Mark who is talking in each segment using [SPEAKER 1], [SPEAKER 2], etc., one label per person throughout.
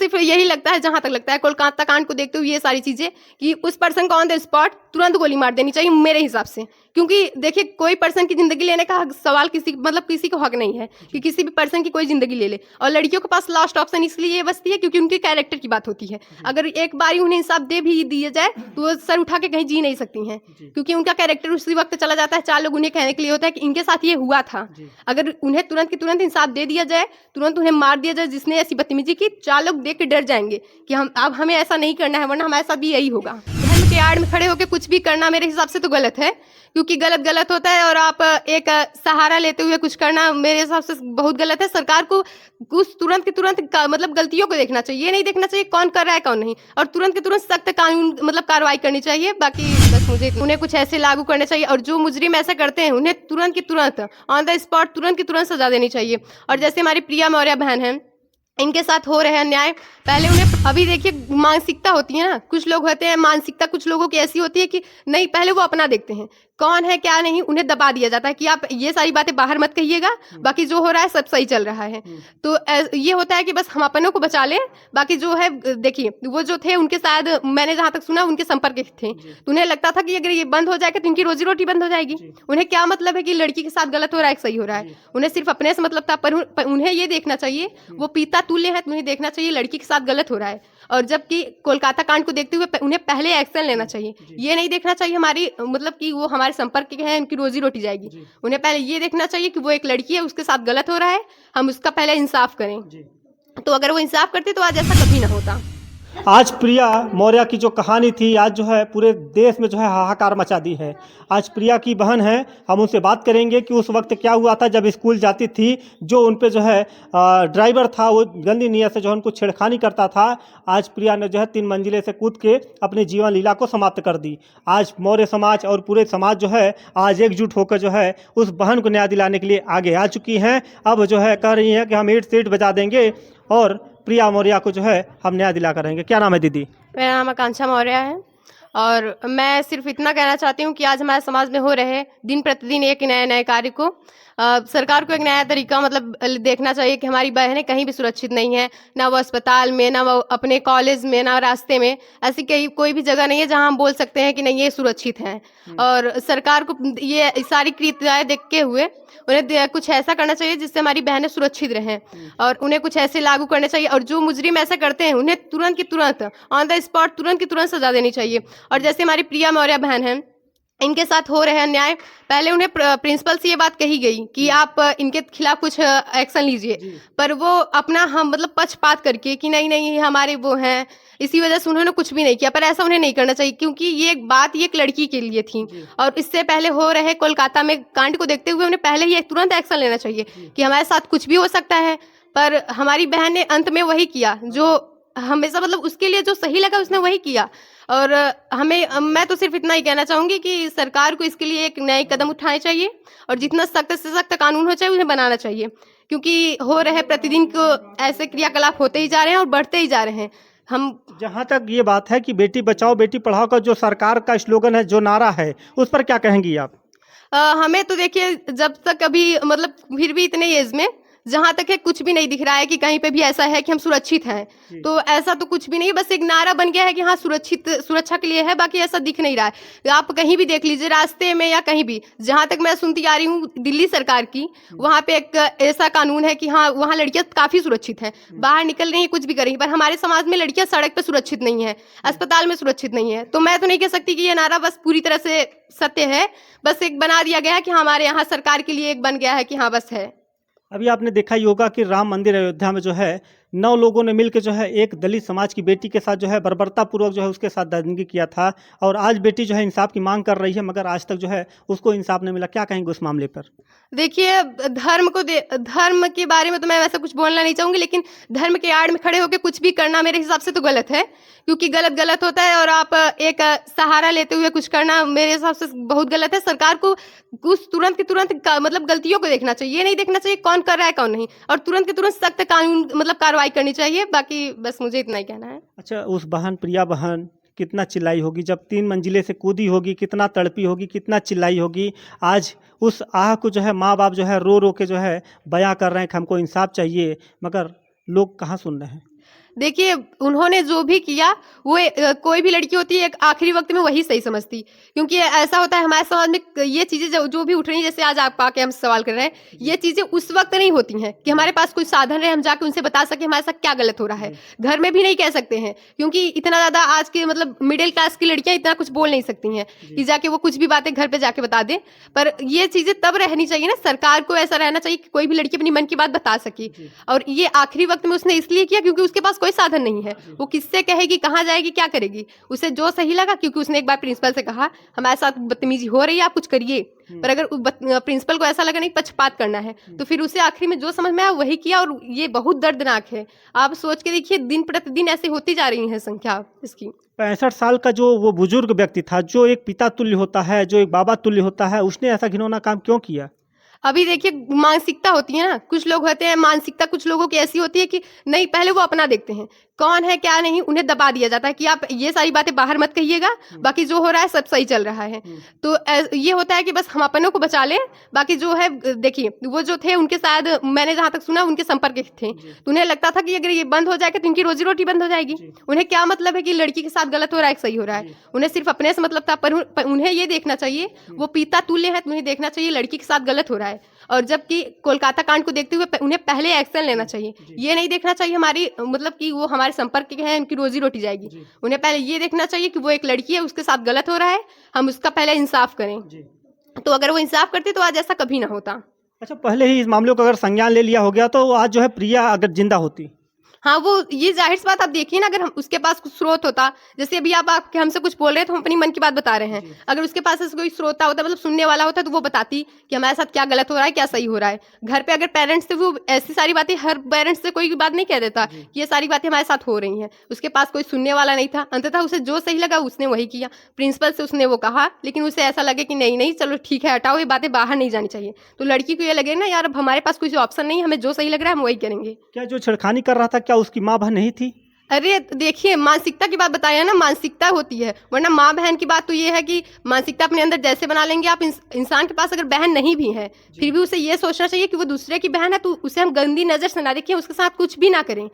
[SPEAKER 1] सिर्फ यही लगता है, जहाँ तक लगता है कोलकाता कांड को देखते हुए ये सारी चीज़ें, कि उस पर्सन को ऑन द स्पॉट तुरंत गोली मार देनी चाहिए मेरे हिसाब से। क्योंकि देखिए, कोई पर्सन की ज़िंदगी लेने का सवाल किसी को हक नहीं है कि किसी भी पर्सन की कोई ज़िंदगी ले ले। और लड़कियों के पास लास्ट ऑप्शन इसलिए ये बचती है क्योंकि उनके कैरेक्टर की बात होती है। अगर एक बारी उन्हें इंसाफ दे भी दिया जाए तो वो सर उठा के कहीं जी नहीं सकती हैं, क्योंकि उनका कैरेक्टर उसी वक्त चला जाता है। 4 लोग उन्हें कहने के लिए होता है कि इनके साथ ये हुआ था। अगर उन्हें तुरंत की तुरंत इंसाफ दे दिया जाए, तुरंत उन्हें मार दिया जाए जिसने ऐसी बदतमीजी की, 4 लोग देख के डर जाएंगे कि अब हमें ऐसा नहीं करना है, वरना हमारे साथ भी यही होगा। धर्म के आड़ में खड़े होकर कुछ भी करना मेरे हिसाब से तो गलत है, क्योंकि गलत होता है। और आप एक सहारा लेते हुए कुछ करना मेरे हिसाब से बहुत गलत है। सरकार को उस तुरंत के तुरंत मतलब गलतियों को देखना चाहिए, ये नहीं देखना चाहिए कौन कर रहा है कौन नहीं। और तुरंत के तुरंत सख्त कानून मतलब कार्रवाई करनी चाहिए। बाकी बस मुझे उन्हें कुछ ऐसे लागू करने चाहिए, और जो मुजरिम ऐसा करते हैं उन्हें तुरंत की तुरंत ऑन द स्पॉट तुरंत की तुरंत सजा देनी चाहिए। और जैसे हमारी प्रिया मौर्य बहन है, इनके साथ हो रहे अन्याय, पहले उन्हें, अभी देखिए मानसिकता होती है ना, कुछ लोग होते हैं मानसिकता कुछ लोगों की ऐसी होती है कि नहीं, पहले वो अपना देखते हैं कौन है क्या नहीं, उन्हें दबा दिया जाता है कि आप ये सारी बातें बाहर मत कहिएगा, बाकी जो हो रहा है सब सही चल रहा है। तो ये होता है कि बस हम अपनों को बचा लें, बाकी जो है देखिए वो जो थे उनके शायद मैंने जहाँ तक सुना उनके संपर्क के थे, तो उन्हें लगता था कि अगर ये बंद हो जाएगा तो इनकी रोजी रोटी बंद हो जाएगी। उन्हें क्या मतलब है कि लड़की के साथ गलत हो रहा है सही हो रहा है, उन्हें सिर्फ अपने से मतलब था। पर उन्हें ये देखना चाहिए, वो पिता तुल्य है, तो उन्हें देखना चाहिए लड़की के साथ गलत हो रहा है। और जबकि कोलकाता कांड को देखते हुए उन्हें पहले एक्शन लेना चाहिए। ये नहीं देखना चाहिए हमारी मतलब कि वो हमारे संपर्क के हैं उनकी रोजी रोटी जाएगी। उन्हें पहले ये देखना चाहिए कि वो एक लड़की है, उसके साथ गलत हो रहा है, हम उसका पहले इंसाफ करें। तो अगर वो इंसाफ करते तो आज ऐसा कभी ना होता।
[SPEAKER 2] आज प्रिया मौर्य की जो कहानी थी, आज जो है पूरे देश में जो है हाहाकार मचा दी है। आज प्रिया की बहन है, हम उनसे बात करेंगे कि उस वक्त क्या हुआ था जब स्कूल जाती थी। जो उन पे जो है ड्राइवर था वो गंदी नीयत से जो है उनको छेड़खानी करता था। आज प्रिया ने जो है 3 मंजिले से कूद के अपनी जीवन लीला को समाप्त कर दी। आज मौर्य समाज और पूरे समाज जो है आज एकजुट होकर जो है उस बहन को न्याय दिलाने के लिए आगे आ चुकी हैं। अब जो है कह रही हैं कि हम ईंट से ईंट बजा देंगे और प्रिया मौर्य को जो है हम न्याय दिला करेंगे। क्या नाम है दीदी?
[SPEAKER 1] मेरा नाम आकांक्षा मौर्य है, और मैं सिर्फ इतना कहना चाहती हूँ कि आज हमारे समाज में हो रहे दिन प्रतिदिन एक नए नए कार्य को सरकार को एक नया तरीका मतलब देखना चाहिए कि हमारी बहनें कहीं भी सुरक्षित नहीं है, ना वो अस्पताल में, ना वो अपने कॉलेज में, ना रास्ते में। ऐसी कोई भी जगह नहीं है जहां हम बोल सकते हैं कि नहीं ये सुरक्षित हैं। और सरकार को ये सारी क्रियाएं देखते हुए उन्हें कुछ ऐसा करना चाहिए जिससे हमारी बहनें सुरक्षित रहें, और उन्हें कुछ ऐसे लागू करने चाहिए। और जो मुजरिम ऐसा करते हैं उन्हें तुरंत की तुरंत ऑन द स्पॉट तुरंत की तुरंत सजा देनी चाहिए। और जैसे हमारी प्रिया मौर्य बहन है, इनके साथ हो रहे अन्याय, पहले उन्हें प्रिंसिपल से ये बात कही गई कि आप इनके खिलाफ कुछ एक्शन लीजिए, पर वो अपना हम मतलब पक्षपात करके कि नहीं नहीं हमारे वो हैं, इसी वजह से उन्होंने कुछ भी नहीं किया। पर ऐसा उन्हें नहीं करना चाहिए, क्योंकि ये एक बात ये एक लड़की के लिए थी। और इससे पहले हो रहे कोलकाता में कांड को देखते हुए उन्हें पहले ही तुरंत एक्शन लेना चाहिए कि हमारे साथ कुछ भी हो सकता है। पर हमारी बहन ने अंत में वही किया जो हमेशा मतलब उसके लिए जो सही लगा उसने वही किया। और मैं तो सिर्फ इतना ही कहना चाहूंगी कि सरकार को इसके लिए एक नए कदम उठाने चाहिए, और जितना सख्त से सख्त कानून हो चाहिए उन्हें बनाना चाहिए, क्योंकि हो रहे प्रतिदिन को ऐसे क्रियाकलाप होते ही जा रहे हैं और बढ़ते ही जा रहे हैं। हम
[SPEAKER 2] जहाँ तक ये बात है कि बेटी बचाओ बेटी पढ़ाओ का जो सरकार का स्लोगन है, जो नारा है, उस पर क्या कहेंगी आप?
[SPEAKER 1] हमें तो देखिए जब तक अभी मतलब फिर भी इतने एज में जहाँ तक है कुछ भी नहीं दिख रहा है कि कहीं पे भी ऐसा है कि हम सुरक्षित हैं। तो ऐसा तो कुछ भी नहीं, बस एक नारा बन गया है कि हाँ सुरक्षा के लिए है, बाकी ऐसा दिख नहीं रहा है। आप कहीं भी देख लीजिए रास्ते में या कहीं भी, जहाँ तक मैं सुनती आ रही हूँ दिल्ली सरकार की, वहाँ पे एक ऐसा कानून है कि हाँ वहाँ लड़कियां काफी सुरक्षित हैं, बाहर निकल रही हैं कुछ भी कर रही हैं। पर हमारे समाज में लड़कियां सड़क पे सुरक्षित नहीं है, अस्पताल में सुरक्षित नहीं है। तो मैं तो नहीं कह सकती कि ये नारा बस पूरी तरह से सत्य है, बस एक बना दिया गया है कि हमारे यहाँ सरकार के लिए एक बन गया है कि हाँ बस है।
[SPEAKER 2] अभी आपने देखा ही होगा कि राम मंदिर अयोध्या में जो है 9 लोगों ने मिलकर जो है एक दलित समाज की बेटी के साथ जो है बर्बरतापूर्वक जो है उसके साथ दरिंदगी किया था। और आज बेटी जो है इंसाफ की मांग कर रही है, मगर आज तक जो है उसको इंसाफ नहीं मिला। क्या कहेंगे उस मामले पर?
[SPEAKER 1] देखिए धर्म के बारे में तो मैं वैसा कुछ बोलना नहीं चाहूंगी, लेकिन धर्म के आड़ में खड़े होकर कुछ भी करना मेरे हिसाब से तो गलत है, क्योंकि गलत होता है। और आप एक सहारा लेते हुए कुछ करना मेरे हिसाब से बहुत गलत है। सरकार को कुछ तुरंत की तुरंत मतलब गलतियों को देखना चाहिए, ये नहीं देखना चाहिए कौन कर रहा है कौन नहीं। और तुरंत के तुरंत सख्त कानून मतलब कार्रवाई करनी चाहिए। बाकी बस मुझे इतना ही कहना है।
[SPEAKER 2] अच्छा, उस बहन प्रिया बहन कितना चिल्लाई होगी जब 3 मंजिले से कूदी होगी, कितना तड़पी होगी, कितना चिल्लाई होगी। आज उस आह को जो है माँ बाप जो है रो रो के जो है बयां कर रहे हैं कि हमको इंसाफ चाहिए, मगर लोग कहाँ सुन रहे हैं।
[SPEAKER 1] देखिए, उन्होंने जो भी किया वो कोई भी लड़की होती है एक आखिरी वक्त में वही सही समझती, क्योंकि ऐसा होता है हमारे समाज में ये चीजें जो भी उठ रही हैं, जैसे आज आप आके हम सवाल कर रहे हैं, ये चीजें उस वक्त नहीं होती हैं कि हमारे पास कोई साधन रहे, हम जाके उनसे बता सके हमारे साथ क्या गलत हो रहा है। घर में भी नहीं कह सकते हैं, क्योंकि इतना ज्यादा आज के मतलब मिडिल क्लास की लड़कियां इतना कुछ बोल नहीं सकती हैं कि जाके वो कुछ भी बातें घर पे जाके बता दे। पर ये चीजें तब रहनी चाहिए ना, सरकार को ऐसा रहना चाहिए कि कोई भी लड़की अपनी मन की बात बता सके। और ये आखिरी वक्त में उसने इसलिए किया क्योंकि उसके पास कोई साधन नहीं है, वो किससे कहेगी, कहाँ जाएगी, क्या करेगी। उसे जो सही लगा, क्योंकि उसने एक बार प्रिंसिपल से कहा हमारे साथ बदतमीजी हो रही है, आप कुछ करिए। पर अगर प्रिंसिपल को ऐसा लगा नहीं पक्षपात करना है, तो फिर उसे आखिरी में जो समझ में आया वही किया। और ये बहुत दर्दनाक है, आप सोच के देखिए, दिन प्रतिदिन ऐसे होती जा रही है संख्या इसकी।
[SPEAKER 2] 65 साल का जो वो बुजुर्ग व्यक्ति था, जो एक पिता तुल्य होता है, जो एक बाबा तुल्य होता है, उसने ऐसा घिनौना काम क्यों किया?
[SPEAKER 1] अभी देखिए, मानसिकता होती है ना, कुछ लोग होते हैं मानसिकता कुछ लोगों की ऐसी होती है कि नहीं, पहले वो अपना देखते हैं कौन है क्या नहीं, उन्हें दबा दिया जाता है कि आप ये सारी बातें बाहर मत कहिएगा, बाकी जो हो रहा है सब सही चल रहा है। तो ये होता है कि बस हम अपनों को बचा लें, बाकी जो है देखिए, वो जो थे उनके शायद मैंने जहाँ तक सुना उनके संपर्क के थे, तो उन्हें लगता था कि अगर ये बंद हो जाएगा तो इनकी रोजी रोटी बंद हो जाएगी। उन्हें क्या मतलब है कि लड़की के साथ गलत हो रहा है सही हो रहा है, उन्हें सिर्फ अपने से मतलब था। पर उन्हें ये देखना चाहिए, वो पिता तुल्य है, तो उन्हें देखना चाहिए लड़की के साथ गलत हो रहा है, और जबकि कोलकाता कांड को देखते हुए उन्हें पहले एक्शन लेना चाहिए। ये नहीं देखना चाहिए हमारी मतलब कि वो हमारे संपर्क के हैं, उनकी रोजी रोटी जाएगी। उन्हें पहले ये देखना चाहिए कि वो एक लड़की है, उसके साथ गलत हो रहा है, हम उसका पहले इंसाफ करें। तो अगर वो इंसाफ करते तो आज ऐसा कभी ना होता।
[SPEAKER 2] अच्छा, पहले ही इस मामले को अगर संज्ञान ले लिया हो गया तो आज जो है प्रिया अगर जिंदा होती।
[SPEAKER 1] हाँ, वो ये जाहिर सी बात आप देखिए ना, अगर हम उसके पास कुछ स्रोत होता, जैसे अभी आप आपके हमसे कुछ बोल रहे हैं तो हम अपनी मन की बात बता रहे हैं, अगर उसके पास ऐसा कोई श्रोता होता, मतलब सुनने वाला होता, तो वो बताती कि हमारे साथ क्या गलत हो रहा है, क्या सही हो रहा है। घर पे अगर पेरेंट्स से वो ऐसी सारी बातें, हर पेरेंट्स से कोई भी बात नहीं कह देता कि ये सारी बातें हमारे साथ हो रही हैं, उसके पास कोई सुनने वाला नहीं था। अंततः उसे जो सही लगा उसने वही किया। प्रिंसिपल से उसने वो कहा, लेकिन उसे ऐसा लगे कि नहीं नहीं चलो ठीक है, हटाओ, ये बातें बाहर नहीं जानी चाहिए। तो लड़की को ये लगे ना, यार अब हमारे पास कोई ऑप्शन नहीं है, हमें जो सही लग रहा है हम वही करेंगे।
[SPEAKER 2] क्या जो छेड़खानी कर रहा था क्या उसकी माँ बहन नहीं थी?
[SPEAKER 1] अरे देखिए, मानसिकता की बात बताया ना, मानसिकता होती है, वरना माँ बहन की बात तो ये है कि मानसिकता अपने अंदर जैसे बना लेंगे आप। इंसान के पास अगर बहन नहीं भी है, फिर भी उसे ये सोचना चाहिए कि वो दूसरे की बहन है, तो उसे हम गंदी नजर से ना देखें, उसके साथ कुछ भी ना करें।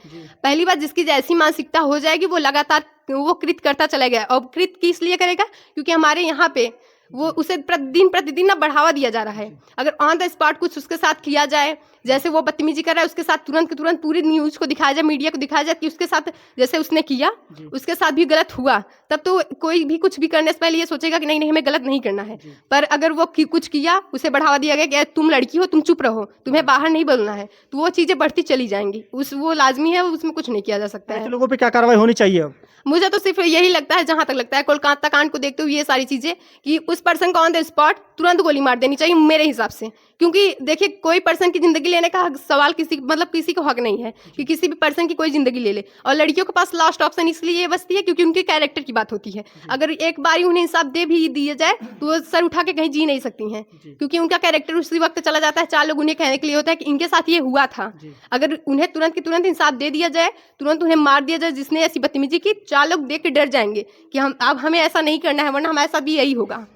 [SPEAKER 1] पहली बात, जिसकी जैसी मानसिकता हो जाएगी वो लगातार वो कृत करता चला गया। और कृत किस लिए करेगा? क्योंकि हमारे यहाँ पे वो उसे प्रतिदिन ना बढ़ावा दिया जा रहा है। अगर ऑन द स्पॉट कुछ उसके साथ किया जाए, जैसे वो बदतमीजी कर रहा है, उसके साथ तुरंत के तुरंत पूरी न्यूज को दिखाया जाए, मीडिया को दिखाया जाए कि उसके साथ जैसे उसने किया उसके साथ भी गलत हुआ, तब तो कोई भी कुछ भी करने से पहले ये सोचेगा कि नहीं नहीं हमें गलत नहीं करना है। पर अगर वो कुछ किया, उसे बढ़ावा दिया गया कि तुम लड़की हो, तुम चुप रहो, तुम्हें बाहर नहीं बोलना है, तो वो चीजें बढ़ती चली जाएंगी। वो लाजमी है, उसमें कुछ नहीं किया जा सकता
[SPEAKER 2] ऐसे
[SPEAKER 1] है।
[SPEAKER 2] लोगों पे क्या कार्रवाई होनी चाहिए अब?
[SPEAKER 1] मुझे तो सिर्फ यही लगता है, जहां तक लगता है कोलकाता कांड को देखते हुए ये सारी चीजें, कि उस पर्सन को ऑन द स्पॉट तुरंत गोली मार देनी चाहिए मेरे हिसाब से। क्योंकि देखिए, कोई पर्सन की जिंदगी लेने का सवाल किसी को हक नहीं है कि किसी भी पर्सन की कोई जिंदगी ले ले। और लड़कियों के पास लास्ट ऑप्शन इसलिए ये बचती है क्योंकि उनके कैरेक्टर की बात होती है। अगर एक बारी उन्हें इंसाफ दे भी दिया जाए तो वो सर उठा के कहीं जी नहीं सकती हैं, क्योंकि उनका कैरेक्टर उसी वक्त चला जाता है। 4 लोग उन्हें कहने के लिए होता है कि इनके साथ ये हुआ था। अगर उन्हें तुरंत की तुरंत इंसाफ दे दिया जाए, तुरंत उन्हें मार दिया जाए जिसने ऐसी बदतमीजी की, 4 लोग देख के डर जाएंगे कि हम अब हमें ऐसा नहीं करना है, वरना हमारे साथ भी यही होगा।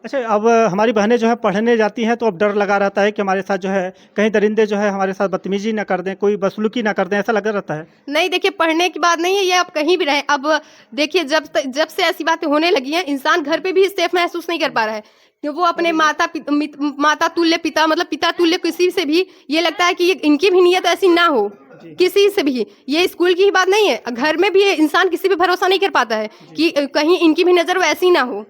[SPEAKER 2] अच्छा, अब हमारी बहनें जो है पढ़ने जाती हैं तो अब डर लगा रहता है कि हमारे साथ जो है कहीं दरिंदे जो है हमारे साथ बदतमीजी ना कर दें, कोई बदसलूकी ना कर दें, ऐसा लगा रहता है।
[SPEAKER 1] नहीं देखिए, पढ़ने की बात नहीं है ये, आप कहीं भी रहें। अब देखिए, जब से ऐसी बातें होने लगी हैं, इंसान घर पे भी सेफ महसूस नहीं कर पा रहा है। कि वो अपने माता तुल्य पिता, मतलब पिता तुल्य किसी से भी ये लगता है कि इनकी भी नीयत ऐसी ना हो, किसी से भी। ये स्कूल की ही बात नहीं है, घर में भी इंसान किसी पे भरोसा नहीं कर पाता है कि कहीं इनकी भी नजर वैसी ना हो।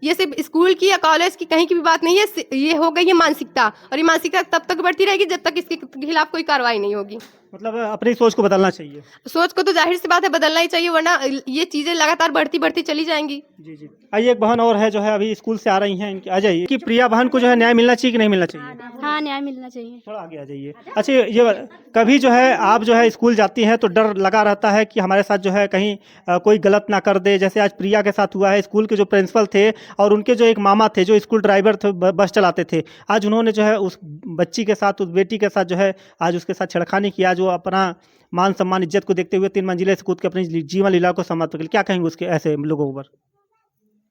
[SPEAKER 1] ये सिर्फ स्कूल की या कॉलेज की कहीं की भी बात नहीं है, ये हो गई है मानसिकता। और ये मानसिकता तब तक बढ़ती रहेगी जब तक इसके खिलाफ कोई कार्रवाई नहीं होगी।
[SPEAKER 2] मतलब अपनी सोच को बदलना चाहिए।
[SPEAKER 1] सोच को तो जाहिर सी बात है बदलना ही चाहिए, वरना ये चीजें लगातार बढ़ती चली जाएंगी।
[SPEAKER 2] जी जी। आइए, एक बहन और है जो है अभी स्कूल से आ रही हैं, इनकी आ जाइए। कि प्रिया बहन को जो है न्याय मिलना चाहिए कि नहीं मिलना चाहिए?
[SPEAKER 3] हाँ, न्याय मिलना चाहिए।
[SPEAKER 2] थोड़ा आगे आ जाइए। अच्छा, ये कभी जो है आप जो है स्कूल जाती हैं तो डर लगा रहता है कि हमारे साथ जो है कहीं कोई गलत ना कर दे, जैसे आज प्रिया के साथ हुआ है। स्कूल के जो प्रिंसिपल थे और उनके जो एक मामा थे जो स्कूल ड्राइवर थे, बस चलाते थे, आज उन्होंने जो है उस बच्ची के साथ, उस बेटी के साथ जो है आज उसके साथ छेड़खानी किया, जो अपना मान सम्मान इज्जत को देखते हुए 3 मंजिले से कूद के अपनी जीवन लीला को समाप्त कर। क्या कहेंगे उसके ऐसे लोगों पर?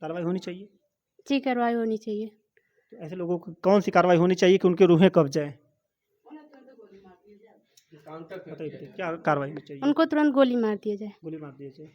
[SPEAKER 2] कार्रवाई होनी चाहिए?
[SPEAKER 3] जी, कार्रवाई होनी चाहिए।
[SPEAKER 2] तो ऐसे लोगों को कौन सी कार्रवाई होनी चाहिए कि उनके रूहें कब जाए? बताइए क्या कार्रवाई होनी चाहिए?
[SPEAKER 3] उनको तुरंत गोली मार दिया जाए।
[SPEAKER 2] गोली मार दीजिए।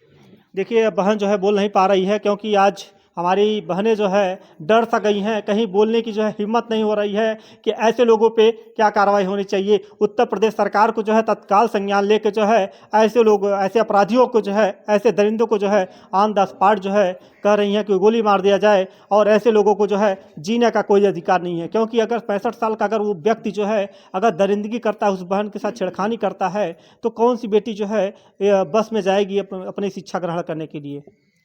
[SPEAKER 2] देखिए बहन जो है बोल नहीं पा रही है क्योंकि आज हमारी बहनें जो है डर सा गई हैं, कहीं बोलने की जो है हिम्मत नहीं हो रही है कि ऐसे लोगों पे क्या कार्रवाई होनी चाहिए। उत्तर प्रदेश सरकार को जो है तत्काल संज्ञान लेके जो है ऐसे लोग, ऐसे अपराधियों को जो है, ऐसे दरिंदों को जो है ऑन द स्पॉट जो है कह रही हैं कि गोली मार दिया जाए और ऐसे लोगों को जो है जीने का कोई अधिकार नहीं है। क्योंकि अगर 65 साल का अगर वो व्यक्ति जो है अगर दरिंदगी करता है, उस बहन के साथ छेड़खानी करता है, तो कौन सी बेटी जो है बस में जाएगी अपनी शिक्षा ग्रहण करने के लिए।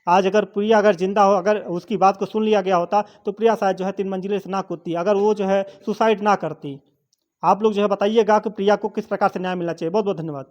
[SPEAKER 2] आज अगर प्रिया अगर जिंदा हो, अगर उसकी बात को सुन लिया गया होता तो प्रिया शायद जो है 3 मंजिले से ना कूदती, अगर वो जो है सुसाइड ना करती। आप लोग जो है बताइएगा कि प्रिया को किस प्रकार से न्याय मिलना चाहिए। बहुत बहुत धन्यवाद।